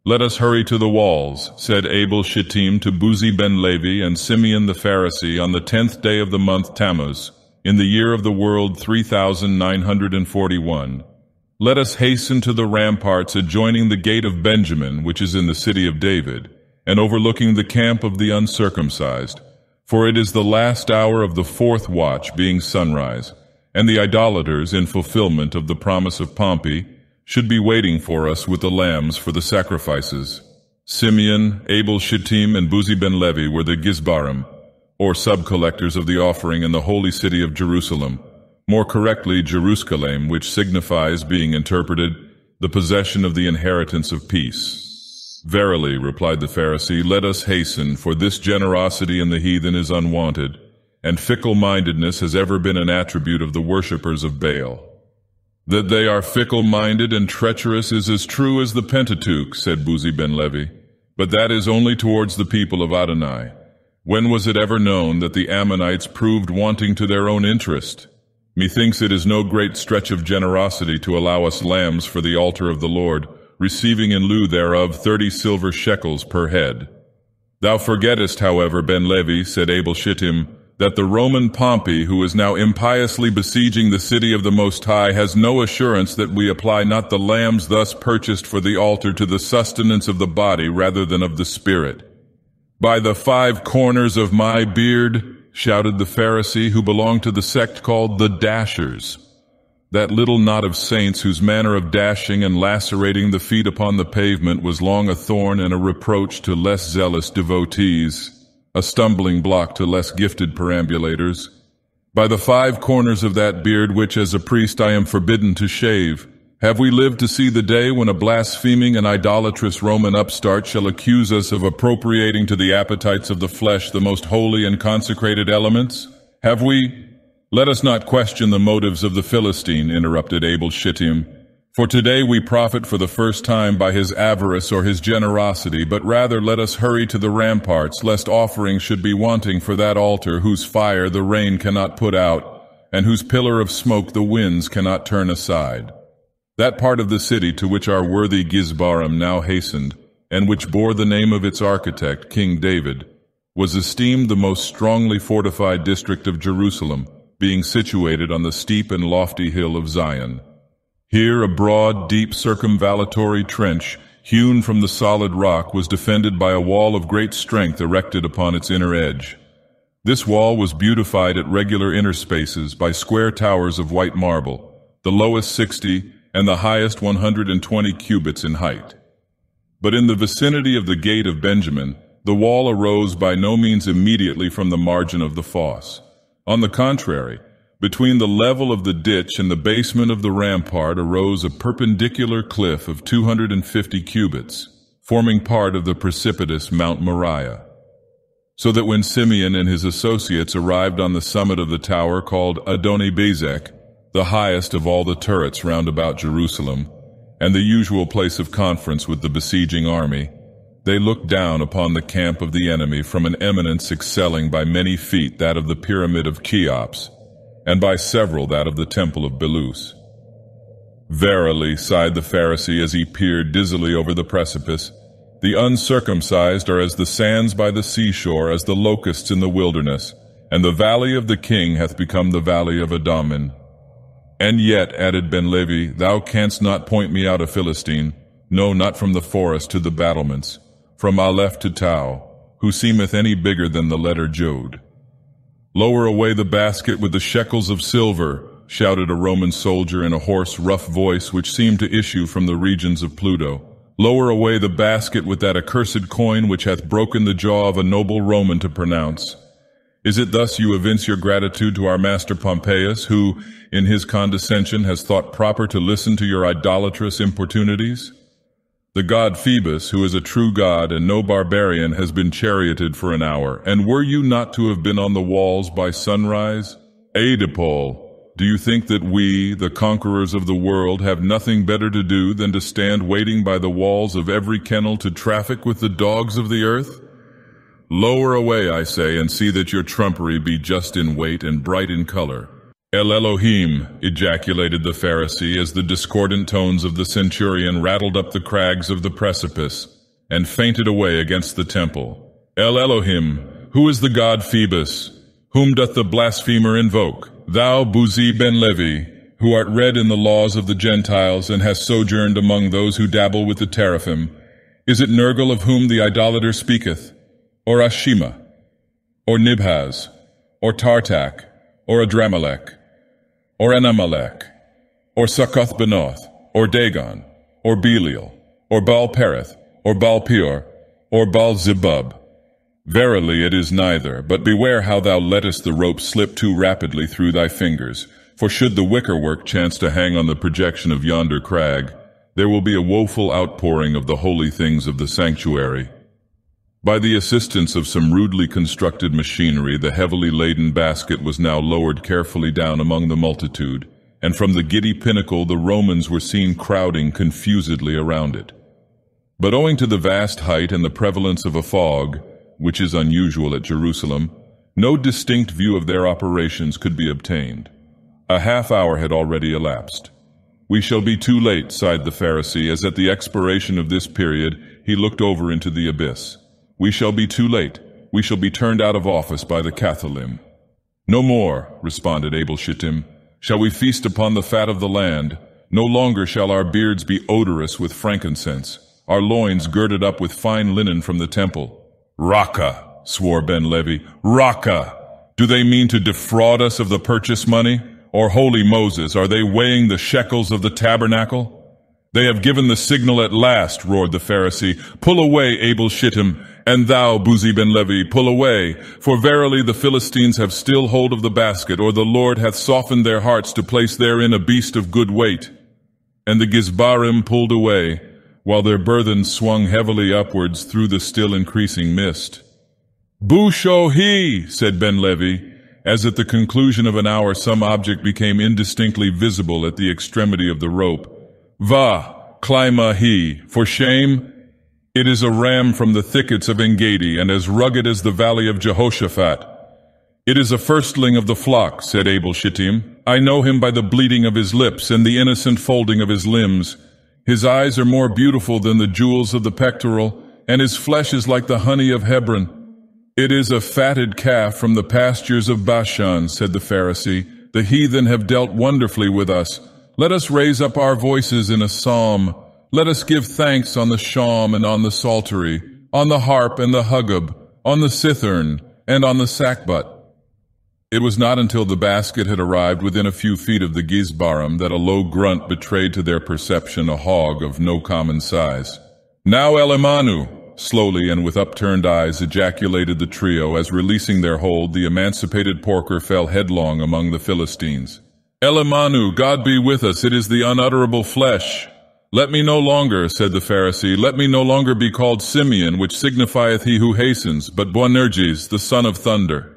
"Let us hurry to the walls," said Abel Shittim to Buzi ben Levi and Simeon the Pharisee on the 10th day of the month Tammuz, in the year of the world 3941. "Let us hasten to the ramparts adjoining the gate of Benjamin, which is in the city of David, and overlooking the camp of the uncircumcised. For it is the last hour of the 4th watch, being sunrise, and the idolaters, in fulfillment of the promise of Pompey, should be waiting for us with the lambs for the sacrifices." Simeon, Abel Shittim, and Buzi ben Levi were the Gizbarim, or sub-collectors of the offering in the holy city of Jerusalem, more correctly Jerusalem, which signifies, being interpreted, the possession of the inheritance of peace. "Verily," replied the Pharisee, "let us hasten, for this generosity in the heathen is unwanted, and fickle-mindedness has ever been an attribute of the worshippers of Baal." "That they are fickle-minded and treacherous is as true as the Pentateuch," said Buzi ben Levi, "but that is only towards the people of Adonai. When was it ever known that the Ammonites proved wanting to their own interest? Methinks it is no great stretch of generosity to allow us lambs for the altar of the Lord, receiving in lieu thereof 30 silver shekels per head." "Thou forgettest, however, Ben Levi," said Abel Shittim, "that the Roman Pompey, who is now impiously besieging the city of the Most High, has no assurance that we apply not the lambs thus purchased for the altar to the sustenance of the body rather than of the spirit." "By the 5 corners of my beard," shouted the Pharisee, who belonged to the sect called the Dashers, that little knot of saints whose manner of dashing and lacerating the feet upon the pavement was long a thorn and a reproach to less zealous devotees, a stumbling block to less gifted perambulators. "By the 5 corners of that beard which as a priest I am forbidden to shave, have we lived to see the day when a blaspheming and idolatrous Roman upstart shall accuse us of appropriating to the appetites of the flesh the most holy and consecrated elements? Have we—" "Let us not question the motives of the Philistine," interrupted Abel Shittim, "for today we profit for the first time by his avarice or his generosity, but rather let us hurry to the ramparts, lest offerings should be wanting for that altar whose fire the rain cannot put out, and whose pillar of smoke the winds cannot turn aside." That part of the city to which our worthy Gizbarim now hastened, and which bore the name of its architect, King David, was esteemed the most strongly fortified district of Jerusalem, being situated on the steep and lofty hill of Zion. Here a broad, deep circumvallatory trench, hewn from the solid rock, was defended by a wall of great strength erected upon its inner edge. This wall was beautified at regular interspaces by square towers of white marble, the lowest 60 and the highest 120 cubits in height. But in the vicinity of the gate of Benjamin, the wall arose by no means immediately from the margin of the fosse. On the contrary, between the level of the ditch and the basement of the rampart arose a perpendicular cliff of 250 cubits, forming part of the precipitous Mount Moriah. So that when Simeon and his associates arrived on the summit of the tower called Adoni-Bezek, the highest of all the turrets round about Jerusalem, and the usual place of conference with the besieging army, they looked down upon the camp of the enemy from an eminence excelling by many feet that of the pyramid of Cheops, and by several that of the temple of Belus. "Verily," sighed the Pharisee as he peered dizzily over the precipice, "the uncircumcised are as the sands by the seashore, as the locusts in the wilderness, and the valley of the king hath become the valley of Adamin." "And yet," added Ben Levi, "thou canst not point me out a Philistine, no, not from the forest to the battlements, from Aleph to Tau, who seemeth any bigger than the letter Jod." "Lower away the basket with the shekels of silver," shouted a Roman soldier in a hoarse, rough voice which seemed to issue from the regions of Pluto. "Lower away the basket with that accursed coin which hath broken the jaw of a noble Roman to pronounce. Is it thus you evince your gratitude to our master Pompeius, who, in his condescension, has thought proper to listen to your idolatrous importunities? The god Phoebus, who is a true god and no barbarian, has been charioted for an hour, and were you not to have been on the walls by sunrise? Oedipal, do you think that we, the conquerors of the world, have nothing better to do than to stand waiting by the walls of every kennel to traffic with the dogs of the earth? Lower away, I say, and see that your trumpery be just in weight and bright in color. El Elohim, ejaculated the Pharisee as the discordant tones of the centurion rattled up the crags of the precipice and fainted away against the temple. El Elohim, who is the god Phoebus? Whom doth the blasphemer invoke? Thou, Buzi ben Levi, who art read in the laws of the Gentiles and hast sojourned among those who dabble with the teraphim, is it Nergal of whom the idolater speaketh, or Ashima, or Nibhaz, or Tartak, or Adramelech, or Anamelech, or Succoth Benoth, or Dagon, or Belial, or Baal-Pereth, or Baal-Peor, or Baal-Zebub? Verily it is neither, but beware how thou lettest the rope slip too rapidly through thy fingers, for should the wickerwork chance to hang on the projection of yonder crag, there will be a woeful outpouring of the holy things of the sanctuary. By the assistance of some rudely constructed machinery, the heavily laden basket was now lowered carefully down among the multitude, and from the giddy pinnacle the Romans were seen crowding confusedly around it. But owing to the vast height and the prevalence of a fog, which is unusual at Jerusalem, no distinct view of their operations could be obtained. A half-hour had already elapsed. "We shall be too late," sighed the Pharisee, as at the expiration of this period he looked over into the abyss. "We shall be too late. We shall be turned out of office by the Cathalim." "No more," responded Abel Shittim, "shall we feast upon the fat of the land. No longer shall our beards be odorous with frankincense, our loins girded up with fine linen from the temple." "Raka," swore Ben Levi, "Raka! Do they mean to defraud us of the purchase money? Or, holy Moses, are they weighing the shekels of the tabernacle?" "They have given the signal at last," roared the Pharisee. "Pull away, Abel Shittim, and thou, Buzi ben Levi, pull away, for verily the Philistines have still hold of the basket, or the Lord hath softened their hearts to place therein a beast of good weight." And the Gizbarim pulled away, while their burthens swung heavily upwards through the still increasing mist. "Bushohi," said Ben Levi, as at the conclusion of an hour some object became indistinctly visible at the extremity of the rope. "Va, Climahi, for shame! It is a ram from the thickets of Engedi, and as rugged as the valley of Jehoshaphat." "It is a firstling of the flock," said Abel Shittim. "I know him by the bleeding of his lips and the innocent folding of his limbs. His eyes are more beautiful than the jewels of the pectoral, and his flesh is like the honey of Hebron." "It is a fatted calf from the pastures of Bashan," said the Pharisee. "The heathen have dealt wonderfully with us. Let us raise up our voices in a psalm. Let us give thanks on the shawm and on the psaltery, on the harp and the hugab, on the cithern and on the sackbut." It was not until the basket had arrived within a few feet of the Gizbarim that a low grunt betrayed to their perception a hog of no common size. "Now Elimanu!" slowly and with upturned eyes ejaculated the trio as, releasing their hold, the emancipated porker fell headlong among the Philistines. "Elimanu, God be with us, it is the unutterable flesh." "Let me no longer," said the Pharisee, "let me no longer be called Simeon, which signifieth he who hastens, but Boanerges, the son of thunder."